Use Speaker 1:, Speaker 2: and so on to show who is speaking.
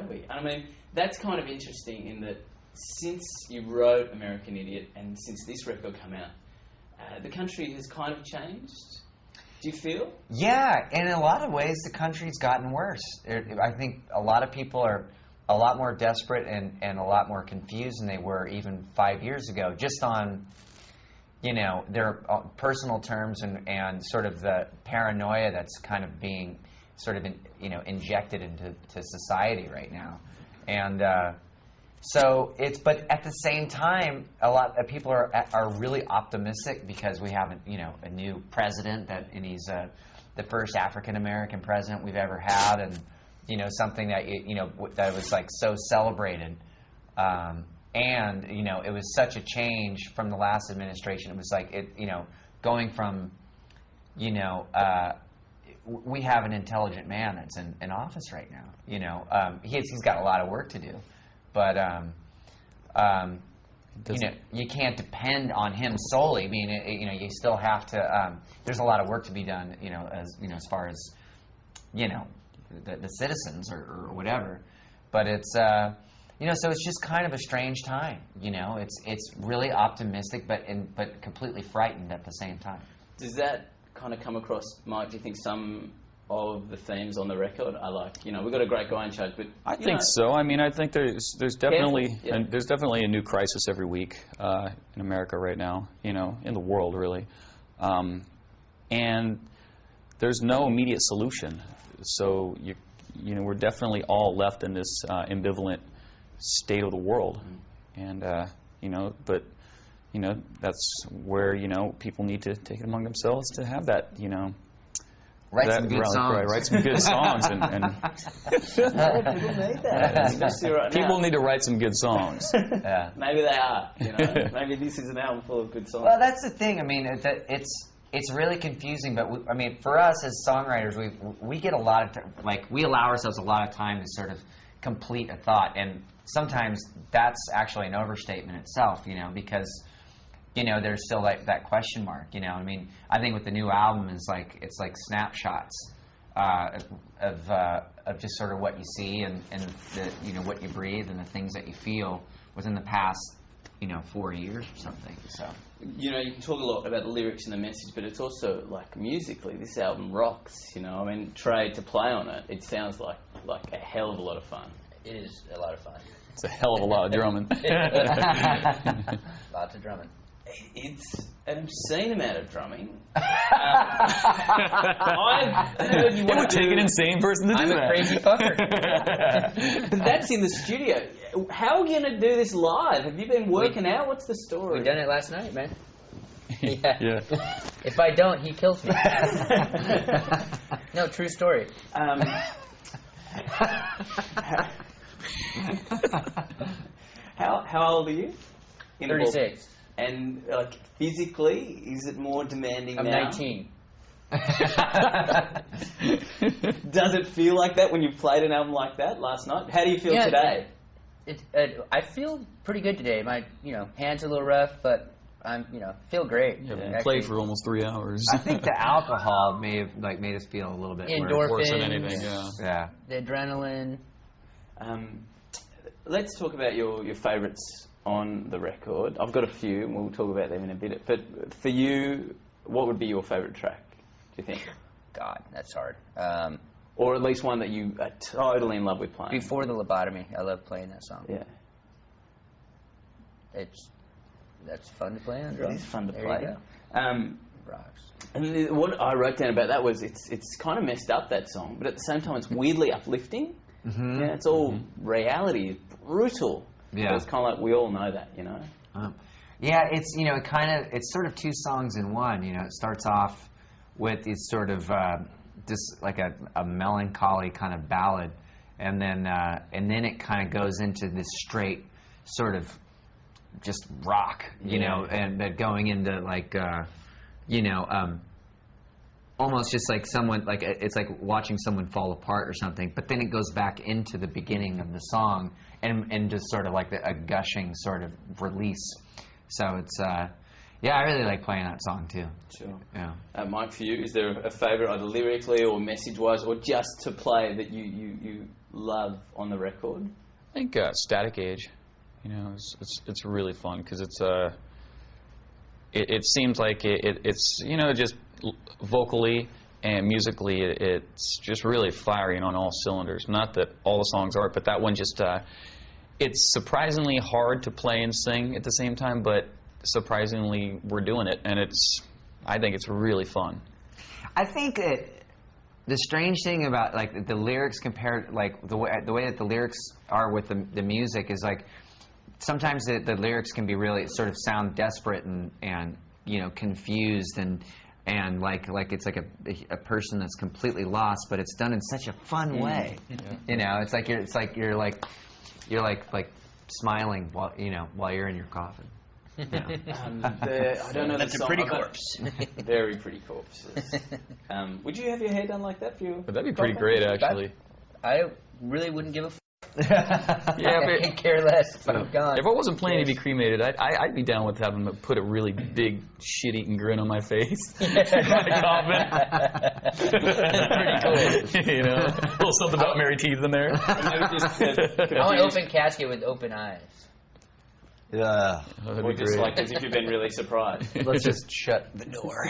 Speaker 1: have we? I mean, that's kind of interesting in that since you wrote American Idiot and since this record came out, the country has kind of changed. Do you feel?
Speaker 2: Yeah, in a lot of ways, the country's gotten worse. I think a lot of people are a lot more desperate and a lot more confused than they were even 5 years ago, just on, you know, their personal terms and sort of the paranoia that's kind of being sort of, injected into society right now. And so it's, but at the same time, a lot of people are really optimistic because we have a new president and he's the first African American president we've ever had, and something that that was like so celebrated, and it was such a change from the last administration. It was like going from we have an intelligent man that's in office right now. He's got a lot of work to do. But you can't depend on him solely. I mean, you still have to. There's a lot of work to be done. As far as the citizens or whatever. But it's so it's just kind of a strange time. It's really optimistic, but completely frightened at the same time.
Speaker 1: Does that kind of come across, Mike? Do you think some of the themes on the record are like, we've got a great guy in charge, but
Speaker 3: I think so. I mean, I think there's definitely there's definitely a new crisis every week in America right now, in the world really, and there's no immediate solution. So we're definitely all left in this ambivalent state of the world, and but that's where people need to take it among themselves to have that
Speaker 2: Write some good songs.
Speaker 3: Right, write some good songs.
Speaker 1: People need that. Especially right now.
Speaker 3: People need to write some good songs.
Speaker 1: Yeah. Maybe they are. Maybe this is an album full of good songs.
Speaker 2: Well, that's the thing. I mean, it's really confusing. But for us as songwriters, we get a lot of we allow ourselves a lot of time to sort of complete a thought, and sometimes that's actually an overstatement itself. Because there's still that question mark. I think with the new album it's like snapshots of just sort of what you see and the what you breathe and the things that you feel within the past 4 years or something. So
Speaker 1: you can talk a lot about the lyrics and the message, but it's also like musically this album rocks. Trey, to play on it, it sounds like a hell of a lot of fun.
Speaker 4: It is a lot of fun.
Speaker 3: It's a hell of a lot of drumming.
Speaker 4: Lots of drumming.
Speaker 1: It's an obscene amount of drumming. I've heard you
Speaker 3: it would take an insane person to do that.
Speaker 4: I'm a crazy fucker.
Speaker 1: But that's in the studio. How are we going to do this live? Have you been working out? What's the story?
Speaker 4: We done it last night, man.
Speaker 3: Yeah.
Speaker 4: If I don't, he kills me. No, true story.
Speaker 1: How old are you?
Speaker 4: 36.
Speaker 1: And physically, is it more demanding
Speaker 4: I'm
Speaker 1: now?
Speaker 4: 19.
Speaker 1: Does it feel like that when you played an album like that last night? How do you feel today?
Speaker 4: I feel pretty good today. My hands are a little rough, but I'm feel great.
Speaker 3: Yeah, played for almost 3 hours.
Speaker 2: I think the alcohol may have made us feel a little bit
Speaker 4: worse
Speaker 3: than anything. Yeah.
Speaker 4: The adrenaline.
Speaker 1: Let's talk about your favourites on the record. I've got a few, and we'll talk about them in a bit. But for you, what would be your favourite track, do you think?
Speaker 4: God, that's hard.
Speaker 1: Or at least one that you are totally in love with playing.
Speaker 4: Before the Lobotomy, I love playing that song.
Speaker 1: Yeah.
Speaker 4: That's fun to play on drums.
Speaker 1: It is fun to
Speaker 4: there
Speaker 1: play.
Speaker 4: You go. Rocks.
Speaker 1: And what I wrote down about that was it's kind of messed up, that song, but at the same time it's weirdly uplifting.
Speaker 2: Mm-hmm.
Speaker 1: Yeah, it's all reality, brutal.
Speaker 2: Yeah.
Speaker 1: So it's kind of like we all know that,
Speaker 2: Yeah, it's it's sort of two songs in one. It starts off with this sort of just like a melancholy kind of ballad, and then it kind of goes into this straight sort of just rock, and then going into almost just like someone it's like watching someone fall apart or something. But then it goes back into the beginning of the song and just sort of like a gushing sort of release. So Yeah, I really like playing that song too.
Speaker 1: Sure.
Speaker 2: Yeah.
Speaker 1: Mike, for you, is there a favourite either lyrically or message-wise or just to play that you love on the record?
Speaker 3: I think Static Age. You know, it's really fun because it seems like it's you know, just vocally and musically it's just really firing on all cylinders. Not that all the songs are, but that one just it's surprisingly hard to play and sing at the same time, but surprisingly we're doing it, and I think it's really fun.
Speaker 2: I think that the strange thing about like the lyrics compared, like the way that the lyrics are with the music is like sometimes the lyrics can be really sort of sound desperate and you know, confused and like it's like a person that's completely lost, but it's done in such a fun way.
Speaker 3: Yeah.
Speaker 2: You know, it's like you're smiling while you're in your coffin. Yeah.
Speaker 1: I don't know.
Speaker 4: That's
Speaker 1: the
Speaker 4: a pretty
Speaker 1: song,
Speaker 4: corpse.
Speaker 1: Very pretty corpses. Would you have your hair done like that for you?
Speaker 3: But that'd be pretty great, actually.
Speaker 4: I really wouldn't give a
Speaker 3: Yeah,
Speaker 4: I could care less if I'm gone.
Speaker 3: If I wasn't planning to be cremated, I'd be down with having to put a really big shit-eating grin on my face in my coffin.
Speaker 4: Pretty cool.
Speaker 3: You know, a little something about Mary Teeth in there.
Speaker 4: I want an open casket with open eyes.
Speaker 2: Yeah.
Speaker 3: That'd
Speaker 1: Or
Speaker 3: be
Speaker 1: just
Speaker 3: great.
Speaker 1: like as if you've been really surprised.
Speaker 2: Let's just shut the door.